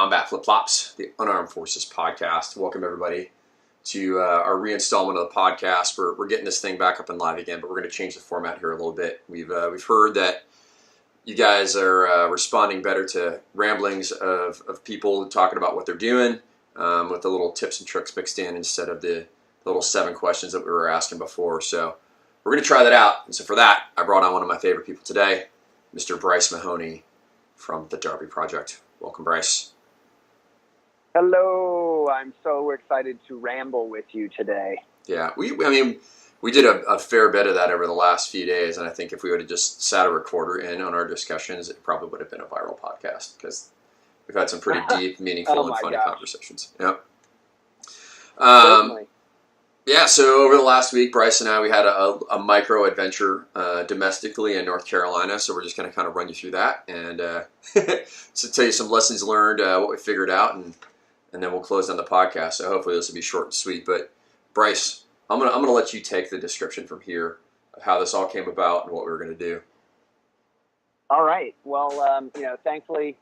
Combat Flip-Flops, the Unarmed Forces podcast. Welcome, everybody, to our reinstallment of the podcast. We're getting this thing back up and live again, but we're going to change the format here a little bit. We've heard that you guys are responding better to ramblings of people talking about what they're doing with the little tips and tricks mixed in instead of the little 7 questions that we were asking before. So we're going to try that out. And so for that, I brought on one of my favorite people today, Mr. Bryce Mahoney from the Darby Project. Welcome, Bryce. Hello. I'm so excited to ramble with you today. Yeah, we did a fair bit of that over the last few days, and I think if we would have just sat a recorder in on our discussions, it probably would have been a viral podcast because we've had some pretty deep, meaningful, and funny conversations. Yep. Certainly. Yeah, so over the last week, Bryce and I, we had a micro adventure domestically in North Carolina, so we're just going to kind of run you through that and so tell you some lessons learned, what we figured out, and then we'll close down the podcast. So hopefully this will be short and sweet. But Bryce, I'm gonna let you take the description from here of how this all came about and what we were going to do. All right. Well, thankfully,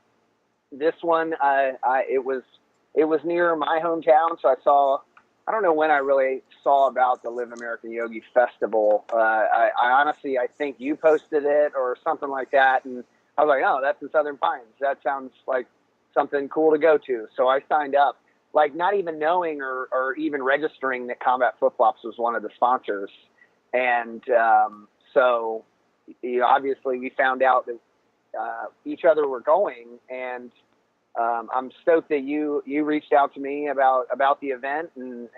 this one it was near my hometown, so I don't know when I really saw about the Live American Yogi Festival. I honestly, I think you posted it or something like that, and I was like, oh, that's in Southern Pines. That sounds like something cool to go to. So I signed up, like not even knowing or even registering that Combat Flip-Flops was one of the sponsors. And so obviously we found out that each other were going, and I'm stoked that you reached out to me about the event, and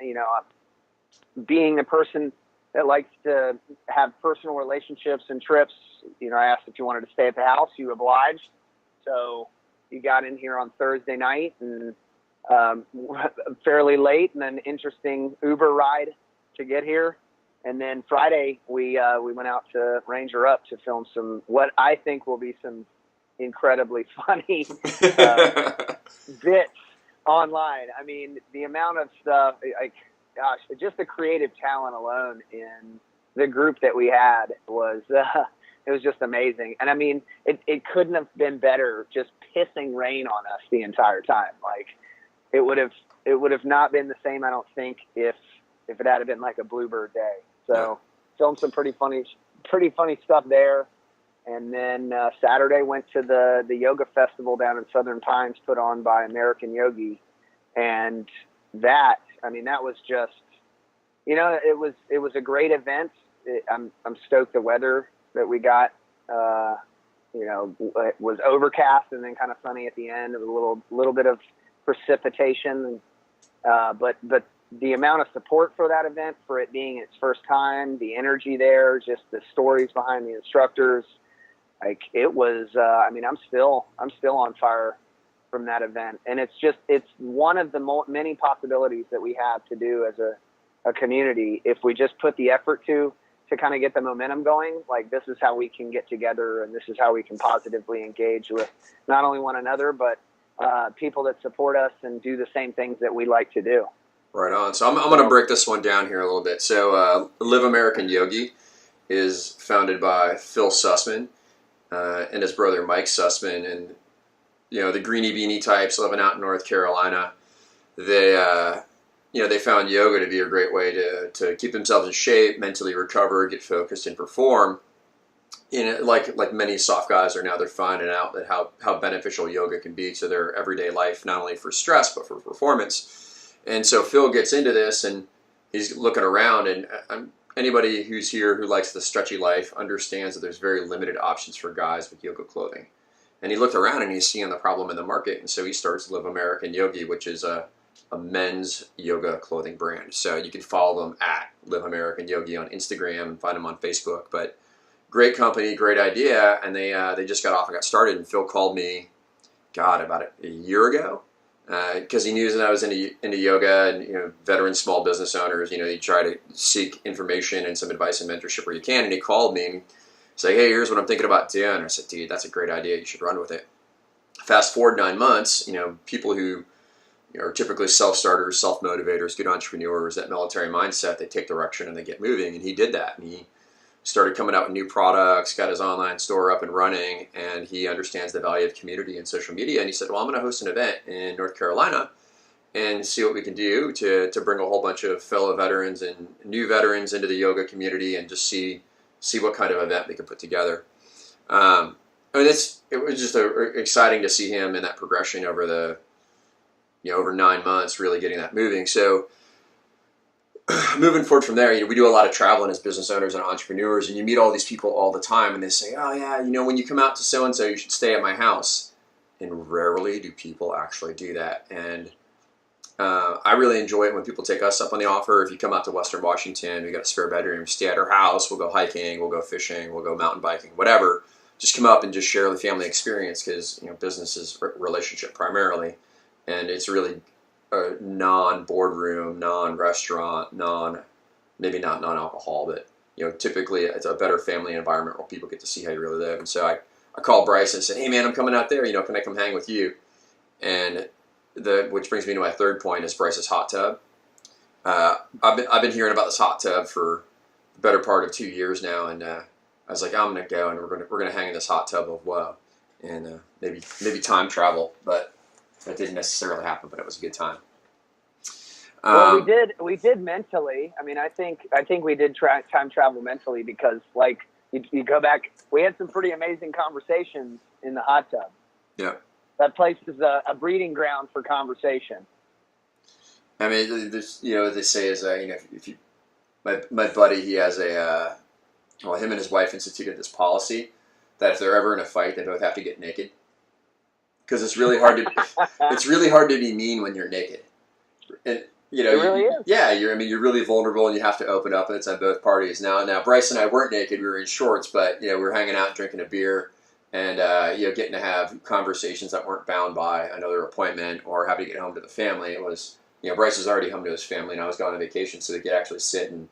being a person that likes to have personal relationships and trips, I asked if you wanted to stay at the house. You obliged, so you got in here on Thursday night and fairly late, and an interesting Uber ride to get here, and then Friday we went out to Rangerup to film some what I think will be some incredibly funny bits online. I mean, the amount of stuff, gosh, just the creative talent alone in the group that we had was it was just amazing. And I mean, it couldn't have been better, just pissing rain on us the entire time. Like it would have not been the same, I don't think, if it had been like a bluebird day. So filmed some pretty funny stuff there. And then Saturday went to the yoga festival down in Southern Pines put on by American Yogi. And that was just, it was a great event. I'm stoked the weather that we got, it was overcast and then kind of sunny at the end. It was a little bit of precipitation. But the amount of support for that event, for it being its first time, the energy there, just the stories behind the instructors, like it was, I'm still on fire from that event. And it's one of the many possibilities that we have to do as a community. If we just put the effort to kind of get the momentum going, like this is how we can get together, and this is how we can positively engage with not only one another, but people that support us and do the same things that we like to do. Right on. So I'm going to break this one down here a little bit. So Live American Yogi is founded by Phil Sussman and his brother Mike Sussman, and the greenie beanie types living out in North Carolina. They found yoga to be a great way to keep themselves in shape, mentally recover, get focused, and perform. Like many soft guys are now, they're finding out that how beneficial yoga can be to their everyday life, not only for stress but for performance. And so Phil gets into this, and he's looking around, and anybody who's here who likes the stretchy life understands that there's very limited options for guys with yoga clothing. And he looked around and he's seeing the problem in the market, and so he starts Live American Yogi, which is a men's yoga clothing brand. So you can follow them at Live American Yogi on Instagram and find them on Facebook. But great company, great idea, and they just got off and got started. And Phil called me, about a year ago, because he knew that I was into yoga, and veteran small business owners, you try to seek information and some advice and mentorship where you can. And he called me and said, hey, here's what I'm thinking about doing. I said, dude, that's a great idea. You should run with it. Fast forward 9 months, people who are typically self-starters, self-motivators, good entrepreneurs, that military mindset, they take direction and they get moving. And he did that. And he started coming out with new products, got his online store up and running, and he understands the value of community and social media. And he said, well, I'm going to host an event in North Carolina and see what we can do to bring a whole bunch of fellow veterans and new veterans into the yoga community and just see what kind of event we can put together. And it was just exciting to see him in that progression over over 9 months, really getting that moving. So moving forward from there, we do a lot of traveling as business owners and entrepreneurs, and you meet all these people all the time, and they say, oh yeah, when you come out to so-and-so, you should stay at my house. And rarely do people actually do that. And I really enjoy it when people take us up on the offer. If you come out to Western Washington, we got a spare bedroom, stay at our house, we'll go hiking, we'll go fishing, we'll go mountain biking, whatever. Just come up and just share the family experience, because business is relationship primarily, and it's really a non-boardroom, non-restaurant, maybe not non-alcohol, but typically it's a better family environment where people get to see how you really live. And so I called Bryce and said, hey man, I'm coming out there, can I come hang with you? And which brings me to my third point, is Bryce's hot tub. I've been hearing about this hot tub for the better part of 2 years now, and I was like, I'm gonna go and we're gonna hang in this hot tub of woe, and maybe time travel, but that didn't necessarily happen. But it was a good time. Well, we did mentally. I mean, I think we did time travel mentally, because you go back, we had some pretty amazing conversations in the hot tub. Yeah. That place is a breeding ground for conversation. I mean, they say is if you, my buddy, he has him and his wife instituted this policy that if they're ever in a fight, they both have to get naked, because it's really hard to be mean when you're naked. And it really is. Yeah, you're really vulnerable, and you have to open up, and it's on both parties. Now Bryce and I weren't naked; we were in shorts, but we were hanging out, drinking a beer. And getting to have conversations that weren't bound by another appointment or having to get home to the family. It was, Bryce was already home to his family, and I was going on vacation, so we could actually sit and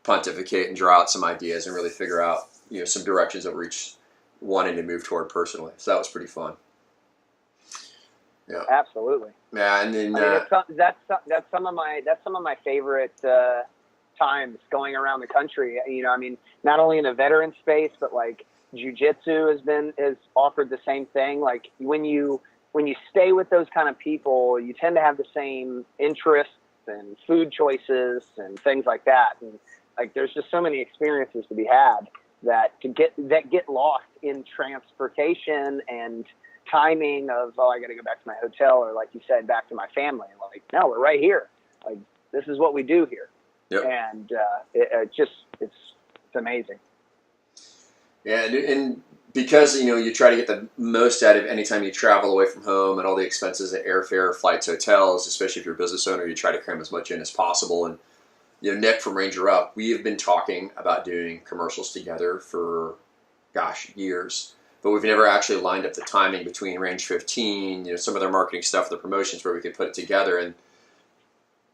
pontificate and draw out some ideas and really figure out some directions that we're each wanting to move toward personally. So that was pretty fun. Yeah, absolutely. Yeah, and then that's some of my favorite times going around the country. Not only in the veteran space, but jiu-jitsu has offered the same thing. Like when you stay with those kind of people, you tend to have the same interests and food choices and things like that. And there's just so many experiences to be had that get lost in transportation and timing of, I got to go back to my hotel, or like you said, back to my family. No, we're right here. This is what we do here. Yep. And it's amazing. Yeah, and because you try to get the most out of any time you travel away from home, and all the expenses of airfare, flights, hotels, especially if you're a business owner, you try to cram as much in as possible. And Nick from Rangerup, we have been talking about doing commercials together for years, but we've never actually lined up the timing between Range 15, some of their marketing stuff, the promotions, where we could put it together. And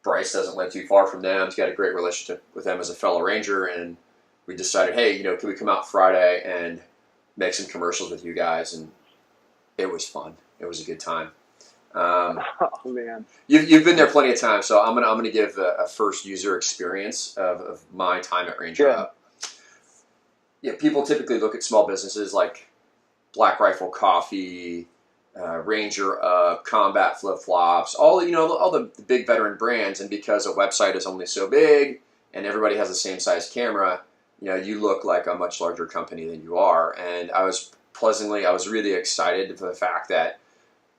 Bryce doesn't live too far from them. He's got a great relationship with them as a fellow Ranger, and we decided, hey, can we come out Friday and make some commercials with you guys? And it was fun. It was a good time. Oh man, you've been there plenty of times, so I'm gonna give a first user experience of my time at Rangerup. Yeah, people typically look at small businesses like Black Rifle Coffee, Rangerup, Combat Flip Flops, all the big veteran brands, and because a website is only so big and everybody has the same size camera, you look like a much larger company than you are. And I was really excited for the fact that,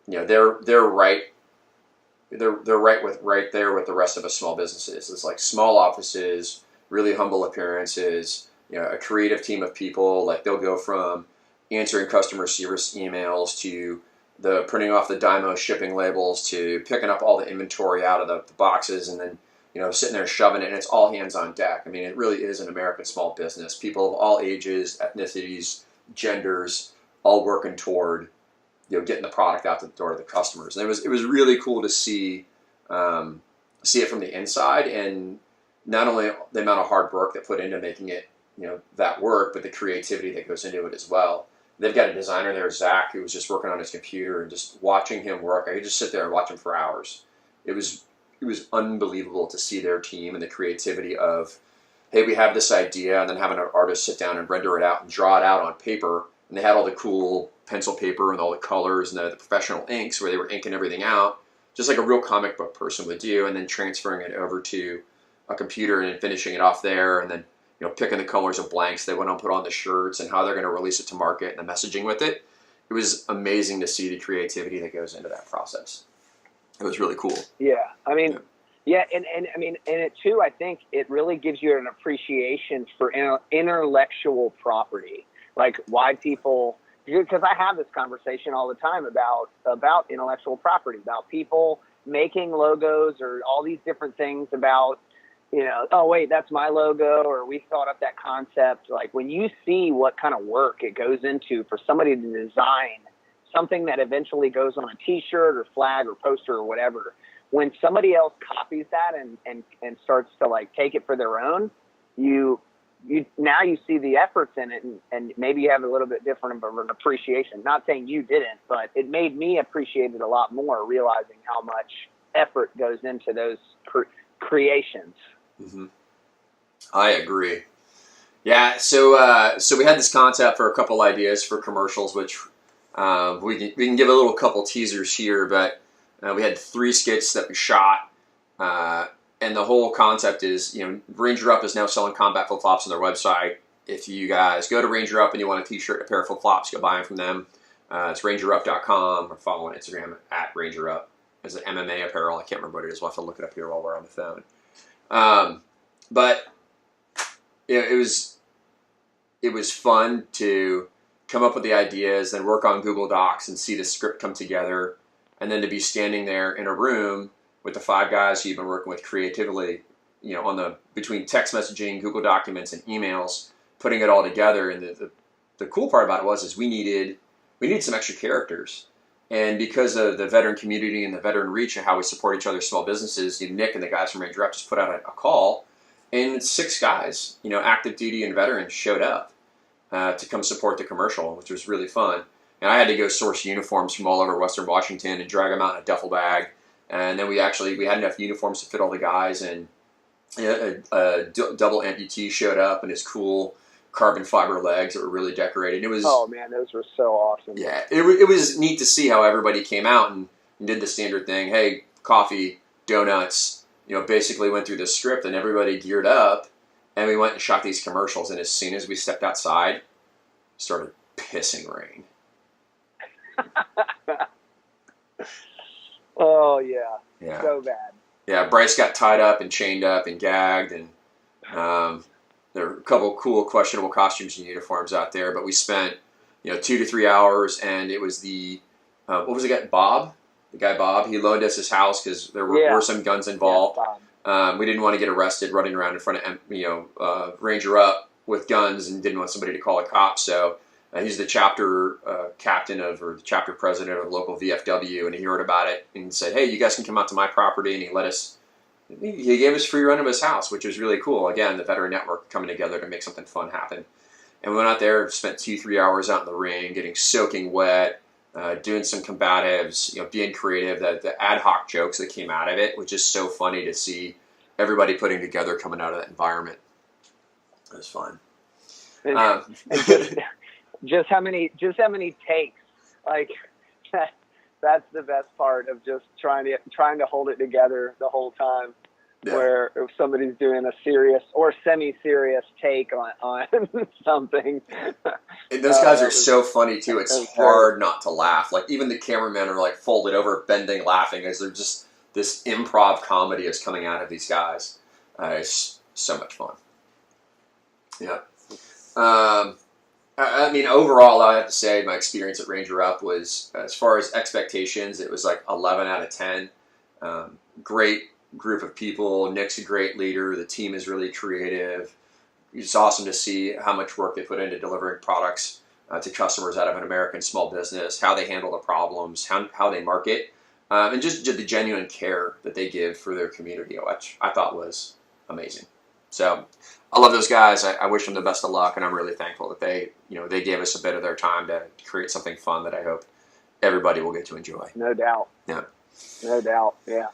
they're right there with the rest of us small businesses. It's like small offices, really humble appearances, a creative team of people. They'll go from answering customer service emails to the printing off the Dymo shipping labels to picking up all the inventory out of the boxes, and then sitting there shoving it, and it's all hands on deck. I mean, it really is an American small business. People of all ages, ethnicities, genders, all working toward, getting the product out the door to the customers. And it was really cool to see it from the inside, and not only the amount of hard work that put into making it, that work, but the creativity that goes into it as well. They've got a designer there, Zach, who was just working on his computer, and just watching him work, I could just sit there and watch him for hours. It was unbelievable to see their team and the creativity of, hey, we have this idea, and then having an artist sit down and render it out and draw it out on paper. And they had all the cool pencil paper and all the colors and the professional inks where they were inking everything out, just like a real comic book person would do, and then transferring it over to a computer and then finishing it off there, and then picking the colors of blanks they want to put on the shirts and how they're going to release it to market and the messaging with it. It was amazing to see the creativity that goes into that process. It was really cool. Yeah, I mean, and I mean, and it too, I think it really gives you an appreciation for intellectual property, like why people. Because I have this conversation all the time about intellectual property, about people making logos or all these different things about, oh, wait, that's my logo, or we thought up that concept. Like when you see what kind of work it goes into for somebody to design something that eventually goes on a T-shirt or flag or poster or whatever, when somebody else copies that and starts to like take it for their own, you see the efforts in it, and maybe you have a little bit different of an appreciation. Not saying you didn't, but it made me appreciate it a lot more, realizing how much effort goes into those creations. Mm-hmm. I agree. Yeah, so we had this concept for a couple ideas for commercials, which we can give a little couple teasers here, but we had 3 skits that we shot. And the whole concept is, Rangerup is now selling combat flip-flops on their website. If you guys go to Rangerup and you want a t-shirt and a pair of flip-flops, go buy them from them. It's rangerup.com, or follow on Instagram at Rangerup. It's an MMA apparel. I can't remember what it is. We'll have to look it up here while we're on the phone. But it was fun to come up with the ideas, then work on Google Docs and see the script come together, and then to be standing there in a room with the 5 guys who you've been working with creatively, between text messaging, Google Documents, and emails, putting it all together. And the cool part about it was we needed some extra characters. And because of the veteran community and the veteran reach and how we support each other's small businesses, Nick and the guys from Rangerup just put out a call, and 6 guys, active duty and veterans, showed up to come support the commercial, which was really fun. And I had to go source uniforms from all over Western Washington and drag them out in a duffel bag. And then we had enough uniforms to fit all the guys, and a double amputee showed up in his cool carbon fiber legs that were really decorated. It was, oh man, those were so awesome. Yeah, it was neat to see how everybody came out and did the standard thing. Hey, coffee, donuts, basically went through the script, and everybody geared up, and we went and shot these commercials. And as soon as we stepped outside, it started pissing rain. Oh, yeah. So bad. Yeah, Bryce got tied up and chained up and gagged, and there were a couple of cool, questionable costumes and uniforms out there, but we spent, 2 to 3 hours, and it was what was the guy, Bob? The guy Bob, he loaned us his house because there were some guns involved. We didn't want to get arrested running around in front of, Rangerup with guns, and didn't want somebody to call a cop, so he's the chapter captain or the chapter president of local VFW, and he heard about it and said, hey, you guys can come out to my property, and he gave us free run of his house, which was really cool. Again, the veteran network coming together to make something fun happen. And we went out there, spent 2-3 hours out in the ring, getting soaking wet, doing some combatives, being creative, the ad hoc jokes that came out of it, which is so funny to see everybody putting together coming out of that environment. It was fun. Just how many takes, like that's the best part of just trying to hold it together the whole time. Yeah. Where if somebody's doing a serious or semi-serious take on something. And those guys are so funny too. It's hard not to laugh. Like even the cameramen are like folded over, bending, laughing as they're just this improv comedy is coming out of these guys. It's so much fun. Yeah. I mean, overall, I have to say my experience at Rangerup was, as far as expectations, it was like 11 out of 10. Great group of people. Nick's a great leader. The team is really creative. It's awesome to see how much work they put into delivering products to customers out of an American small business, how they handle the problems, how they market, and just the genuine care that they give for their community, which I thought was amazing. So I love those guys. I wish them the best of luck, and I'm really thankful that they gave us a bit of their time to create something fun that I hope everybody will get to enjoy. No doubt. Yeah. No doubt. Yeah.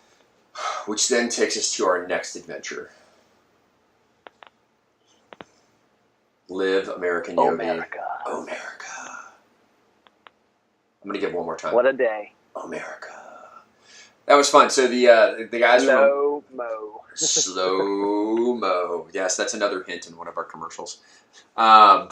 Which then takes us to our next adventure. Live American Yogi. America. America. I'm going to give one more time. What a day. America. That was fun. So the guys Slow mo. Slow mo. Yes, that's another hint in one of our commercials. So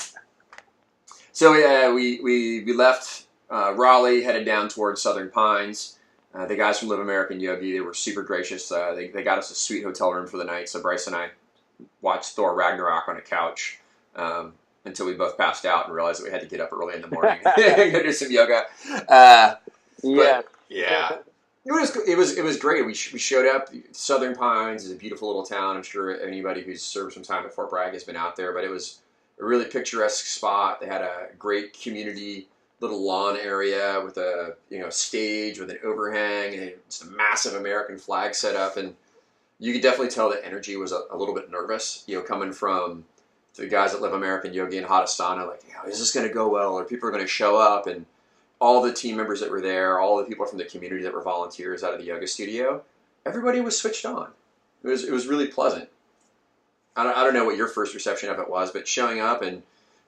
we left Raleigh, headed down towards Southern Pines. The guys from Live American Yogi, they were super gracious. They got us a sweet hotel room for the night. So Bryce and I watched Thor Ragnarok on a couch until we both passed out and realized that we had to get up early in the morning and go do some yoga. Yeah. It was great. We showed up. Southern Pines is a beautiful little town. I'm sure anybody who's served some time at Fort Bragg has been out there, but it was a really picturesque spot. They had a great community little lawn area with a stage with an overhang and just a massive American flag set up, and you could definitely tell the energy was a little bit nervous, coming from the guys that Live American Yogi and Hot Asana, like, is this going to go well? Or people are going to show up? And all the team members that were there, all the people from the community that were volunteers out of the yoga studio, everybody was switched on. It was really pleasant. I don't know what your first reception of it was, but showing up and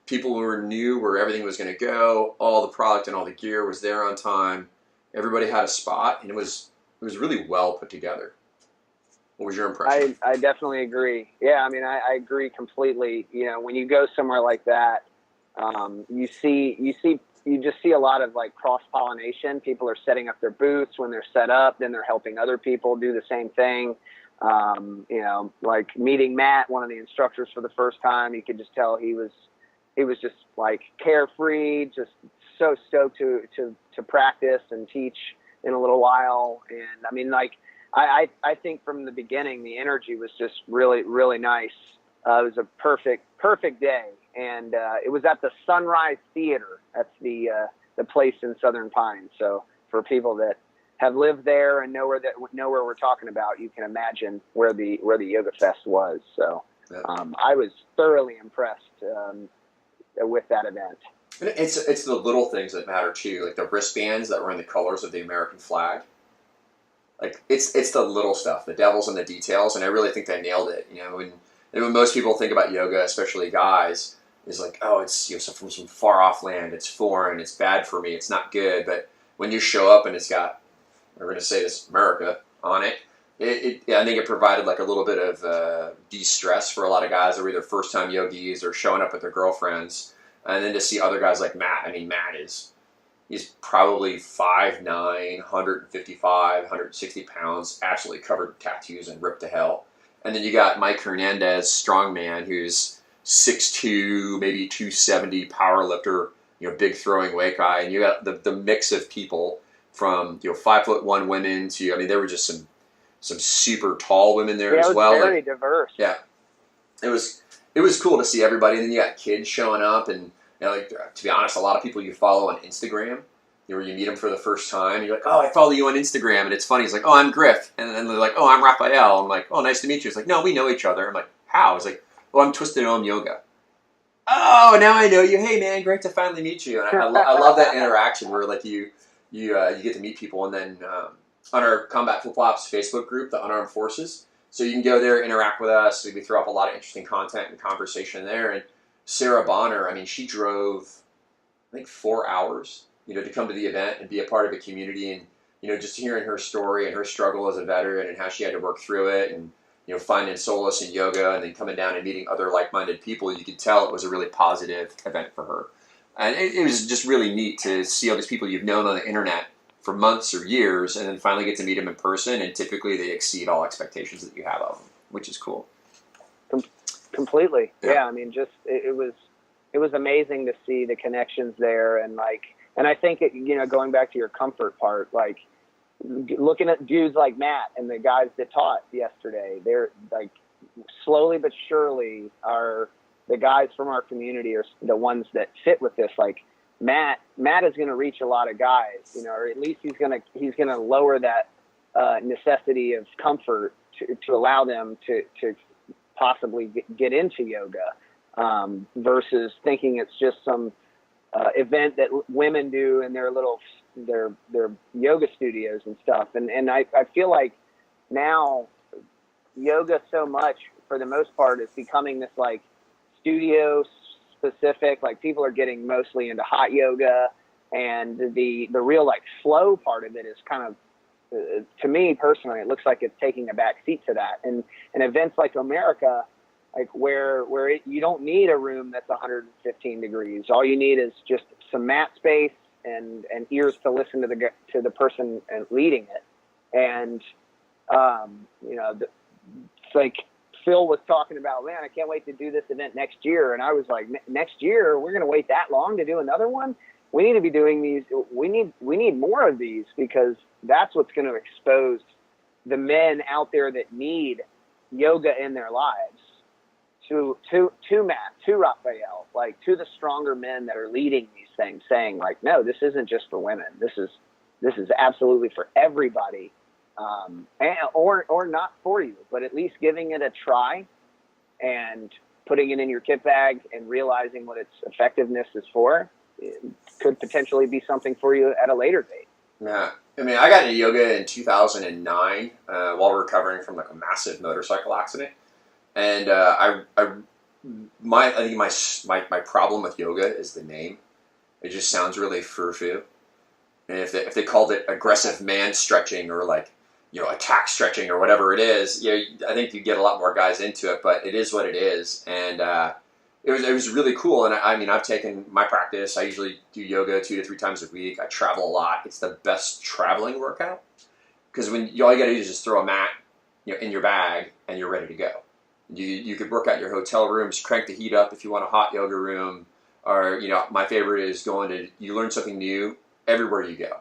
people who knew where everything was going to go, all the product and all the gear was there on time. Everybody had a spot, and it was really well put together. What was your impression? I definitely agree. Yeah, I mean, I agree completely. When you go somewhere like that, you just see a lot of like cross-pollination. People are setting up their booths when they're set up, then they're helping other people do the same thing. Like meeting Matt, one of the instructors for the first time, you could just tell he was just like carefree, just so stoked to practice and teach in a little while. And I mean, like, I think from the beginning, the energy was just really, really nice. It was a perfect day. And it was at the Sunrise Theater. That's the place in Southern Pines. So for people that have lived there and know where we're talking about, you can imagine where the Yoga Fest was. So I was thoroughly impressed with that event. And it's the little things that matter too, like the wristbands that were in the colors of the American flag. Like it's the little stuff, the devil's in the details, and I really think they nailed it. When most people think about yoga, especially guys, is like, oh, it's from some far off land, it's foreign, it's bad for me, it's not good. But when you show up and it's got, we're going to say this, America on it, I think it provided like a little bit of de-stress for a lot of guys that were either first time yogis or showing up with their girlfriends, and then to see other guys like Matt. I mean, he's probably 5'9", 155, 160 pounds, absolutely covered in tattoos and ripped to hell. And then you got Mike Hernandez, strongman, who's 6'2", maybe 270, power lifter, big throwing weight guy. And you got the mix of people from 5'1" women to, I mean, there were just some super tall women there as well. Yeah, it was very diverse. Yeah, it was cool to see everybody. And then you got kids showing up, and to be honest, a lot of people you follow on Instagram, where you meet them for the first time, and you're like, oh, I follow you on Instagram, and it's funny. It's like, oh, I'm Griff, and then they're like, oh, I'm Rafael. I'm like, oh, nice to meet you. It's like, no, we know each other. I'm like, how? It's like, oh, I'm Twisted Om Yoga. Oh, now I know you. Hey, man, great to finally meet you. And I love that interaction where like you get to meet people, and then on our Combat Flip Flops Facebook group, the Unarmed Forces, so you can go there, interact with us. We throw up a lot of interesting content and conversation there. And Sarah Bonner, I mean, she drove, I think, 4 hours, to come to the event and be a part of a community, and just hearing her story and her struggle as a veteran and how she had to work through it, and finding solace in yoga, and then coming down and meeting other like-minded people. You could tell it was a really positive event for her. And it was just really neat to see all these people you've known on the internet for months or years, and then finally get to meet them in person, and typically they exceed all expectations that you have of them, which is cool. Completely. Yeah, I mean, just it was amazing to see the connections there, and I think going back to your comfort part, like looking at dudes like Matt and the guys that taught yesterday, they're like slowly but surely are the guys from our community are the ones that fit with this. Like Matt is going to reach a lot of guys, or at least he's going to lower that necessity of comfort to allow them to possibly get into yoga, versus thinking it's just some event that women do in their yoga studios and stuff. And I feel like now yoga so much, for the most part, is becoming this like studio specific. Like people are getting mostly into hot yoga, and the real like flow part of it is kind of, to me personally, it looks like it's taking a back seat to that. And events like America, like where you don't need a room that's 115 degrees. All you need is just some mat space and ears to listen to the person leading it. And it's like Phil was talking about, man, I can't wait to do this event next year. And I was like, next year, we're going to wait that long to do another one? We need to be doing these. We need more of these, because that's what's going to expose the men out there that need yoga in their lives to Matt, to Rafael, like to the stronger men that are leading these things, saying like, no, this isn't just for women. This is absolutely for everybody. Or not for you, but at least giving it a try and putting it in your kit bag and realizing what its effectiveness is for, it could potentially be something for you at a later date. Yeah. I mean, I got into yoga in 2009 while recovering from like a massive motorcycle accident. And I think my problem with yoga is the name. It just sounds really frou-frou. And if they called it aggressive man stretching or like, attack stretching or whatever it is, I think you get a lot more guys into it, but it is what it is. And it was really cool. And I mean, I've taken my practice. I usually do yoga 2 to 3 times a week. I travel a lot. It's the best traveling workout, because when all you got to do is just throw a mat, in your bag, and you're ready to go. You could work out your hotel rooms, crank the heat up if you want a hot yoga room, or my favorite is you learn something new everywhere you go.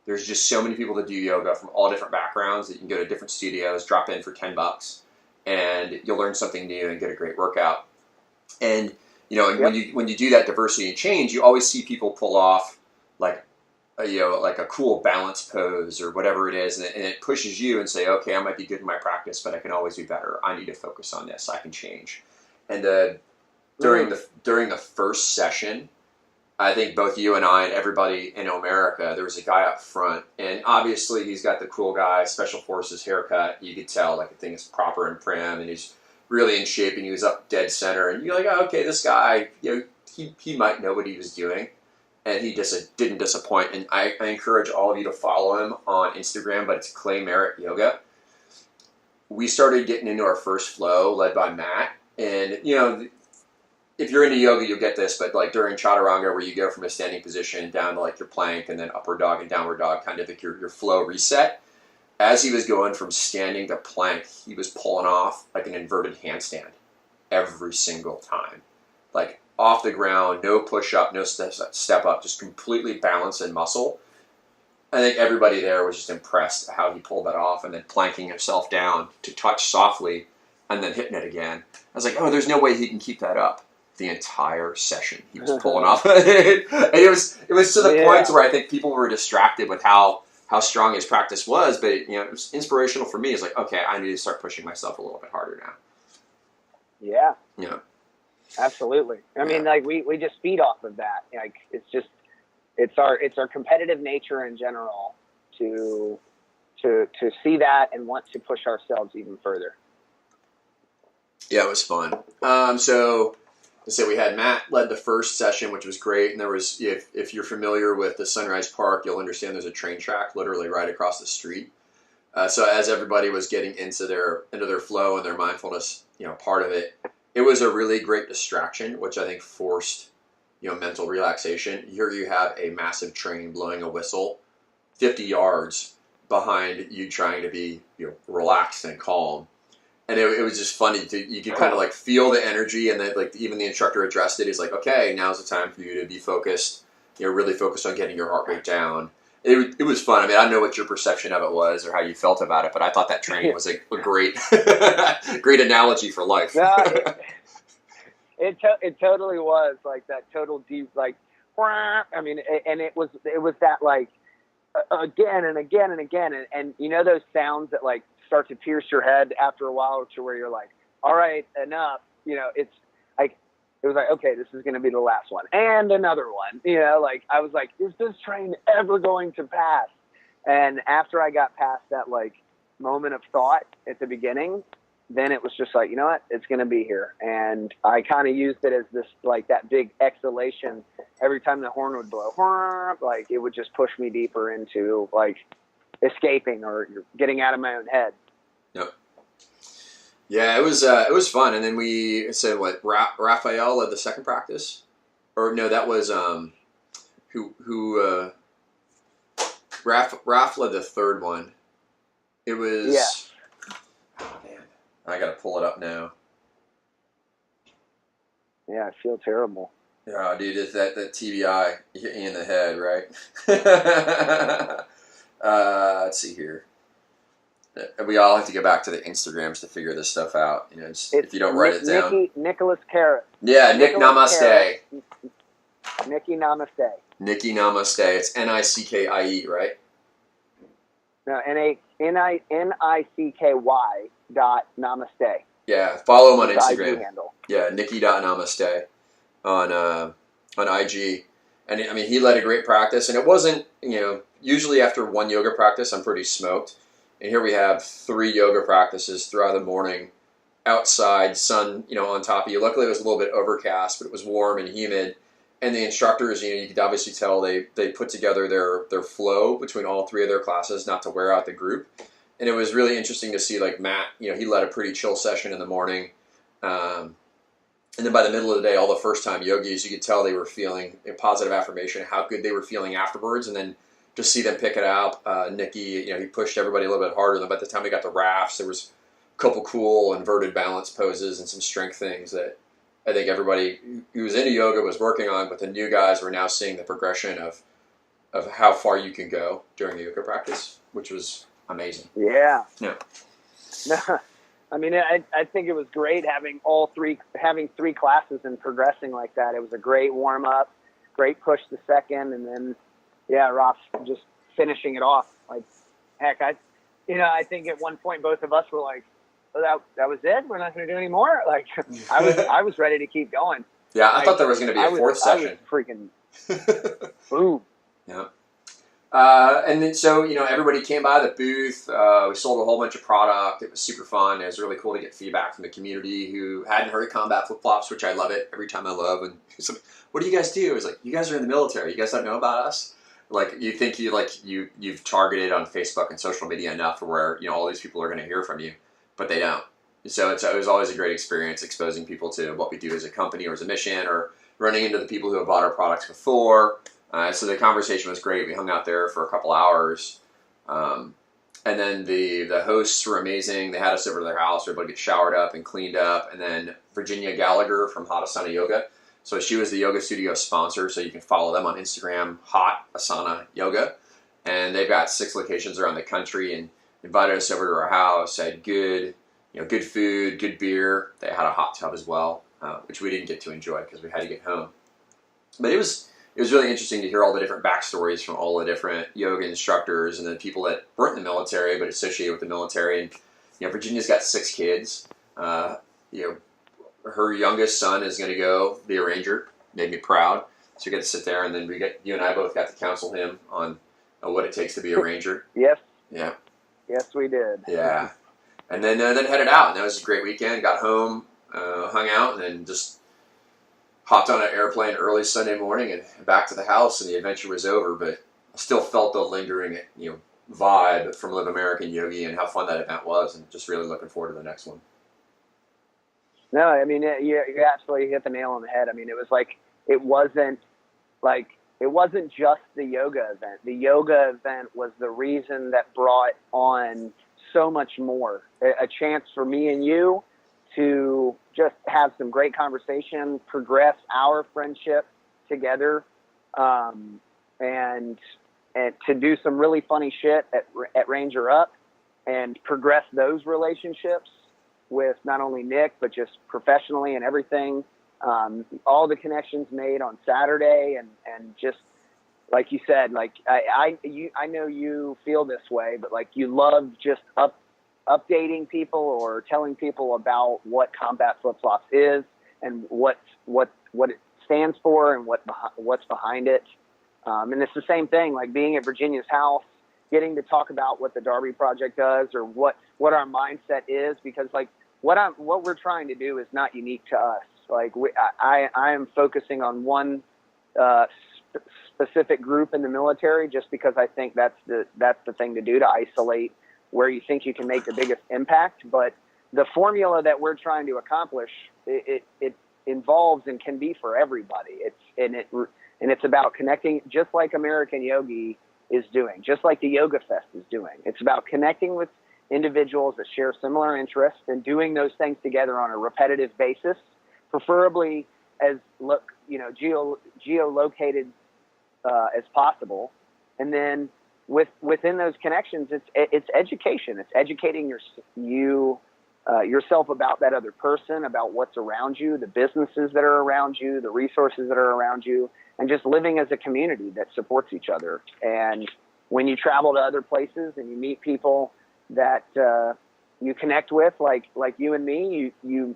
There's just so many people that do yoga from all different backgrounds that you can go to different studios, drop in for $10, and you'll learn something new and get a great workout. And Yep. when you do that diversity and change, you always see people pull off like a cool balance pose or whatever it is, and it pushes you and say, okay, I might be good in my practice, but I can always be better. I need to focus on this. I can change. And during the first session, I think both you and I and everybody in America, there was a guy up front, and obviously he's got the cool guy, Special Forces haircut. You could tell like the thing is proper and prim, and he's really in shape, and he was up dead center. And you're like, oh, okay, this guy, he might know what he was doing, and he just didn't disappoint. And I encourage all of you to follow him on Instagram, but it's Clay Merritt Yoga. We started getting into our first flow, led by Matt, and if you're into yoga, you'll get this, but like during chaturanga, where you go from a standing position down to like your plank and then upward dog and downward dog, kind of like your flow reset. As he was going from standing to plank, he was pulling off like an inverted handstand every single time. Like off the ground, no push up, no step up, just completely balance and muscle. I think everybody there was just impressed at how he pulled that off, and then planking himself down to touch softly and then hitting it again. I was like, oh, there's no way he can keep that up. The entire session he was pulling off. And it was to the point where I think people were distracted with how strong his practice was, but it was inspirational for me. It's like, okay, I need to start pushing myself a little bit harder now. Yeah, absolutely. I mean, like we just feed off of that. Like it's our competitive nature in general to see that and want to push ourselves even further. Yeah, it was fun. So we had Matt led the first session, which was great. And there was, if you're familiar with the Sunrise Park, you'll understand there's a train track literally right across the street. So as everybody was getting into their flow and their mindfulness, part of it, it was a really great distraction, which I think forced, mental relaxation. Here you have a massive train blowing a whistle 50 yards behind you, trying to be, relaxed and calm. And it was just funny. You could kind of like feel the energy, and then like even the instructor addressed it. He's like, okay, now's the time for you to be focused, really focused on getting your heart rate down. It was fun. I mean, I don't know what your perception of it was or how you felt about it, but I thought that train was a great, great analogy for life. No, it totally was like that total deep, like, I mean, and it was that like again and again and again. And those sounds that like start to pierce your head after a while, to where you're like, all right, enough. It's like, it was like, okay, this is going to be the last one, and another one. Like I was like, is this train ever going to pass? And after I got past that like moment of thought at the beginning, then it was just like, you know what, it's going to be here. And I kind of used it as this, like that big exhalation every time the horn would blow, like it would just push me deeper into like escaping or getting out of my own head. Yep. Yeah, it was fun. And then we said what, Rafael led the second practice, or no, that was Raph led the third one. It was, yeah. Oh man, I gotta pull it up now. Yeah, I feel terrible. Oh, dude, it's that TBI hit me in the head, right? Let's see here. We all have to go back to the Instagrams to figure this stuff out. You know, if you don't write it down. Nicholas Carrot. Yeah, Nick Namaste. Nikki Namaste. Nikki Namaste. It's Nickie, right? No, NICKY .namaste. Yeah, follow him on His Instagram. IG handle. Yeah, Nikki.namaste on IG. And I mean, he led a great practice, and it wasn't, usually after one yoga practice, I'm pretty smoked. And here we have 3 yoga practices throughout the morning, outside, sun, on top of you. Luckily, it was a little bit overcast, but it was warm and humid. And the instructors, you could obviously tell they put together their flow between all 3 of their classes, not to wear out the group. And it was really interesting to see, like Matt, he led a pretty chill session in the morning. And then by the middle of the day, all the first-time yogis, you could tell they were feeling a positive affirmation, how good they were feeling afterwards. And then just see them pick it out. Nicky, he pushed everybody a little bit harder. And by the time we got to rafts, there was a couple cool inverted balance poses and some strength things that I think everybody who was into yoga was working on, but the new guys were now seeing the progression of how far you can go during the yoga practice, which was amazing. Yeah. Yeah. I mean, I think it was great having having 3 classes and progressing like that. It was a great warm up, great push the second, and then, yeah, Ross just finishing it off. Like, heck, I think at one point both of us were like, oh, that was it? We're not going to do any more? Like, I was ready to keep going. Yeah, I thought there was going to be a fourth session. I was freaking boom. Yeah. And then, so, everybody came by the booth. We sold a whole bunch of product. It was super fun. It was really cool to get feedback from the community who hadn't heard of combat flip-flops, which I love it. Every time I love. And so, what do you guys do? It was like, you guys are in the military. You guys don't know about us? Like, you think you've targeted on Facebook and social media enough where, all these people are going to hear from you, but they don't. So it was always a great experience exposing people to what we do as a company or as a mission, or running into the people who have bought our products before. So the conversation was great. We hung out there for a couple hours. And then the hosts were amazing. They had us over to their house. We were able to get showered up and cleaned up. And then Virginia Gallagher from Hot Asana Yoga. So she was the yoga studio sponsor. So you can follow them on Instagram, Hot Asana Yoga. And they've got 6 locations around the country, and invited us over to our house. Had good food, good beer. They had a hot tub as well, which we didn't get to enjoy because we had to get home. But it was really interesting to hear all the different backstories from all the different yoga instructors and then people that weren't in the military but associated with the military. And Virginia's got 6 kids. Her youngest son is going to go be a ranger. Made me proud. So we got to sit there, and then you and I both got to counsel him on what it takes to be a ranger. Yes. Yeah. Yes, we did. Yeah. And then headed out, and that was a great weekend. Got home, hung out, and then just hopped on an airplane early Sunday morning and back to the house, and the adventure was over. But I still felt the lingering, vibe from Live American Yogi and how fun that event was, and just really looking forward to the next one. No, I mean, you absolutely hit the nail on the head. I mean, it wasn't just the yoga event. The yoga event was the reason that brought on so much more. A chance for me and you to just have some great conversation, progress our friendship together, and to do some really funny shit at Rangerup and progress those relationships with not only Nick, but just professionally and everything. All the connections made on Saturday, and just like you said, like I know you feel this way, but like you love just updating people or telling people about what combat flip-flops is and what it stands for and what's behind it. And it's the same thing, like being at Virginia's house, getting to talk about what the Darby Project does or what our mindset is, because like what we're trying to do is not unique to us. Like I am focusing on one specific group in the military just because I think that's the thing to do, to isolate where you think you can make the biggest impact. But the formula that we're trying to accomplish, it involves and can be for everybody. It's about connecting, just like American Yogi is doing, just like the Yoga Fest is doing. It's about connecting with individuals that share similar interests and doing those things together on a repetitive basis, preferably as geolocated as possible. And then within those connections, it's education. It's educating yourself about that other person, about what's around you, the businesses that are around you, the resources that are around you, and just living as a community that supports each other. And when you travel to other places and you meet people that you connect with, like you and me, you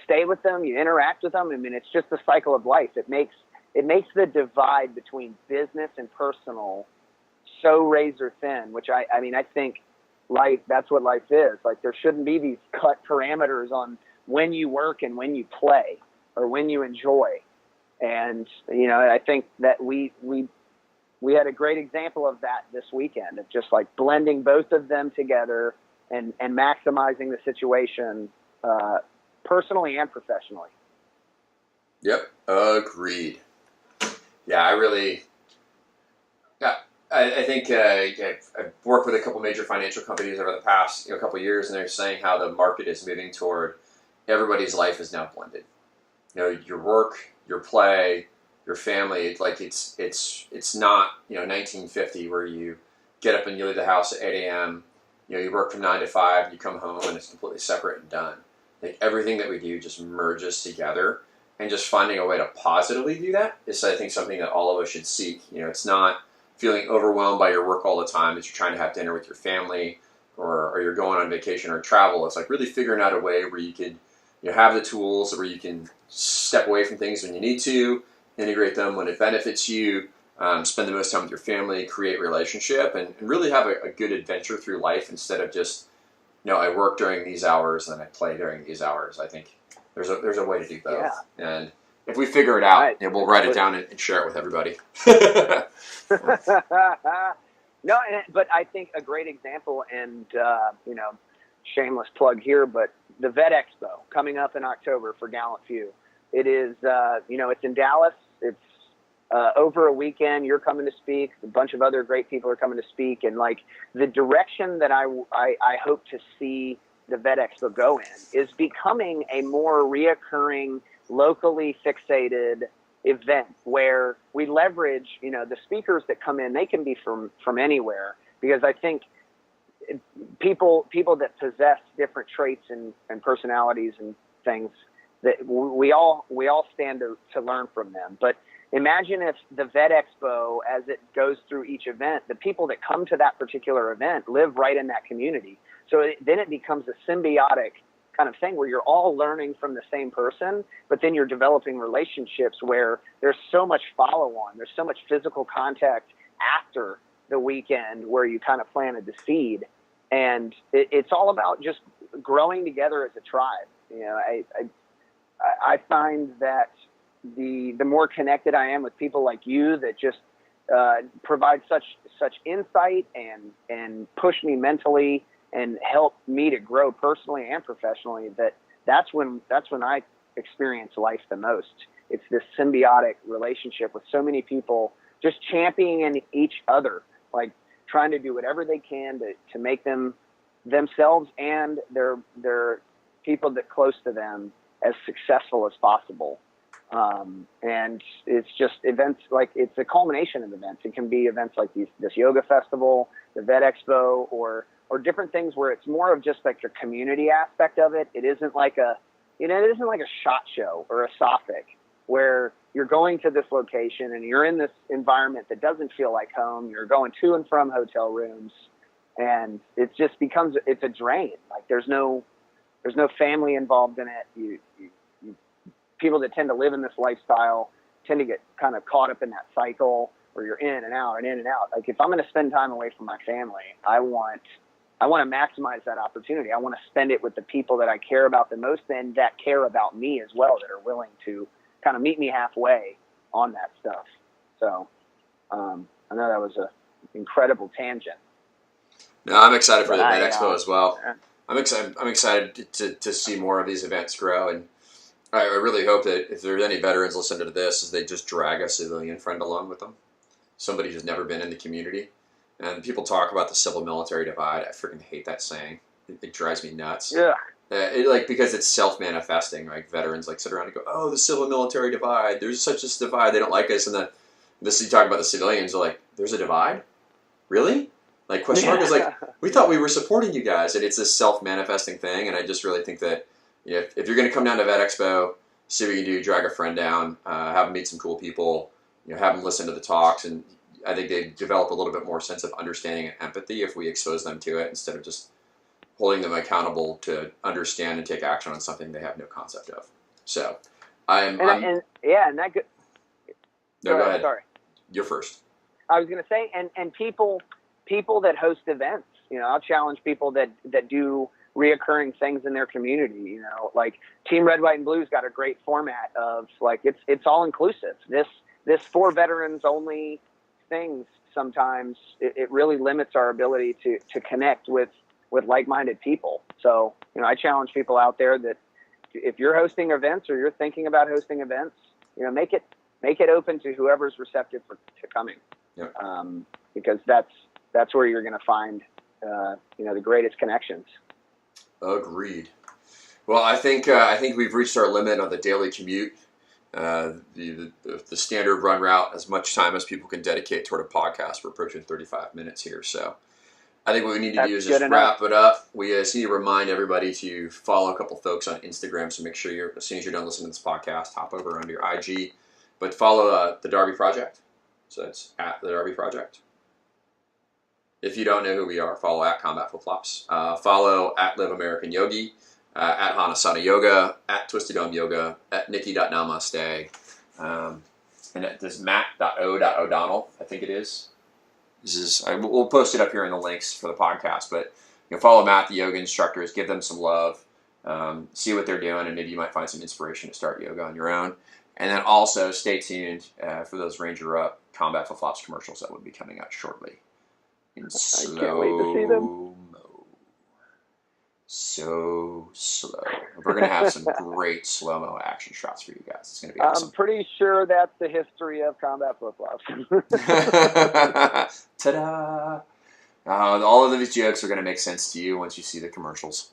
stay with them, you interact with them. I mean, it's just the cycle of life. It makes the divide between business and personal so razor thin, which I think life, that's what life is. Like, there shouldn't be these cut parameters on when you work and when you play or when you enjoy. And, I think that we had a great example of that this weekend, of just like blending both of them together and maximizing the situation, personally and professionally. Yep. Agreed. Yeah, I think I've worked with a couple major financial companies over the past couple of years, and they're saying how the market is moving toward everybody's life is now blended. Your work, your play, your family. It's not 1950 where you get up and you leave the house at 8 a.m. You work from 9 to 5, you come home, and it's completely separate and done. Like, everything that we do just merges together, and just finding a way to positively do that is, I think, something that all of us should seek. It's not feeling overwhelmed by your work all the time as you're trying to have dinner with your family, or you're going on vacation or travel. It's like really figuring out a way where you could have the tools where you can step away from things when you need to, integrate them when it benefits you, spend the most time with your family, create relationship, and really have a good adventure through life instead of just, I work during these hours and I play during these hours. I think there's a way to do both. Yeah. And if we figure it out, right, we'll write it down and share it with everybody. No, but I think a great example, and shameless plug here, but the Vet Expo coming up in October for Gallant Few. It is, it's in Dallas. It's over a weekend. You're coming to speak. A bunch of other great people are coming to speak, and like the direction that I hope to see the Vet Expo go in is becoming a more reoccurring, locally fixated event where we leverage, the speakers that come in. They can be from anywhere, because I think people that possess different traits and personalities and things, that we all stand to learn from them. But imagine if the Vet Expo, as it goes through each event, the people that come to that particular event live right in that community. So then it becomes a symbiotic kind of thing where you're all learning from the same person, but then you're developing relationships where there's so much follow-on, there's so much physical contact after the weekend where you kind of planted the seed. And it's all about just growing together as a tribe. I find that the more connected I am with people like you that just provide such insight and push me mentally and help me to grow personally and professionally, that's when I experience life the most. It's this symbiotic relationship with so many people just championing each other, like trying to do whatever they can to make themselves and their people that close to them as successful as possible. And it's just events, like it's a culmination of events. It can be events like this yoga festival, the Vet Expo, or different things where it's more of just like the community aspect of it. It isn't like a SHOT Show or a Sophic where you're going to this location and you're in this environment that doesn't feel like home. You're going to and from hotel rooms, and it just it's a drain. Like there's no family involved in it. You people that tend to live in this lifestyle tend to get kind of caught up in that cycle where you're in and out and in and out. Like if I'm going to spend time away from my family, I want I want to maximize that opportunity. I want to spend it with the people that I care about the most and that care about me as well, that are willing to kind of meet me halfway on that stuff. So I know that was an incredible tangent. No, I'm excited for the Vet Expo as well. I'm excited to see more of these events grow, and I really hope that if there's any veterans listening to this, is they just drag a civilian friend along with them, somebody who's never been in the community. And people talk about the civil-military divide. I freaking hate that saying. It drives me nuts. Yeah. Because it's self-manifesting. Like veterans sit around and go, "Oh, the civil-military divide. There's such a divide. They don't like us." And you talk about the civilians. Are like, "There's a divide? Really?" Question mark is we thought we were supporting you guys, and it's this self-manifesting thing. And I just really think that if you're going to come down to Vet Expo, see what you can do, drag a friend down, have them meet some cool people, have them listen to the talks, and I think they develop a little bit more sense of understanding and empathy if we expose them to it instead of just holding them accountable to understand and take action on something they have no concept of. So, and that good. No, go ahead. Sorry, you're first. I was going to say, and people that host events. I'll challenge people that do reoccurring things in their community. Like Team Red, White, and Blue's got a great format of it's all inclusive. This for veterans only things, sometimes it really limits our ability to connect with like-minded people. So, I challenge people out there that if you're hosting events or you're thinking about hosting events, make it open to whoever's receptive to coming. Yep. Because that's where you're going to find, the greatest connections. Agreed. Well, I think we've reached our limit on the daily commute. The standard run route, as much time as people can dedicate toward a podcast. We're approaching 35 minutes here, so I think what we need to do is just wrap it up. We need to remind everybody to follow a couple folks on Instagram, so make sure as soon as you're done listening to this podcast, hop over onto your IG, but follow the Darby Project. So it's at the Darby Project. If you don't know who we are, follow at Combat Flip Flops. Follow at Live American Yogi. At Hot Asana Yoga, at Twisted Dome Yoga, at Nikki.Namaste, and at this Matt.O.O'Donnell, I think it is. We'll post it up here in the links for the podcast, but follow Matt, the yoga instructors, give them some love, see what they're doing, and maybe you might find some inspiration to start yoga on your own. And then also stay tuned for those Rangerup Combat Flip Flops commercials that will be coming out shortly. I can't wait to see them. So slow. We're going to have some great slow-mo action shots for you guys. It's going to be awesome. I'm pretty sure that's the history of combat flip-flops. Ta-da! All of these jokes are going to make sense to you once you see the commercials.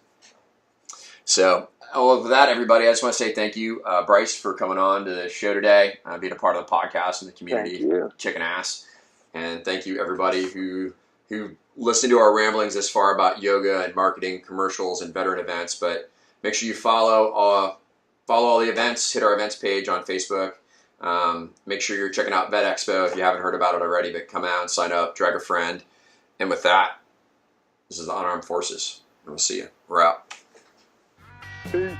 So, with that, everybody, I just want to say thank you, Bryce, for coming on to the show today, being a part of the podcast and the community, kicking ass. And thank you, everybody who listen to our ramblings this far about yoga and marketing, commercials, and veteran events. But make sure you follow all the events. Hit our events page on Facebook. Make sure you're checking out Vet Expo if you haven't heard about it already. But come out, sign up, drag a friend. And with that, this is the Unarmed Forces. And we'll see you. We're out. Peace.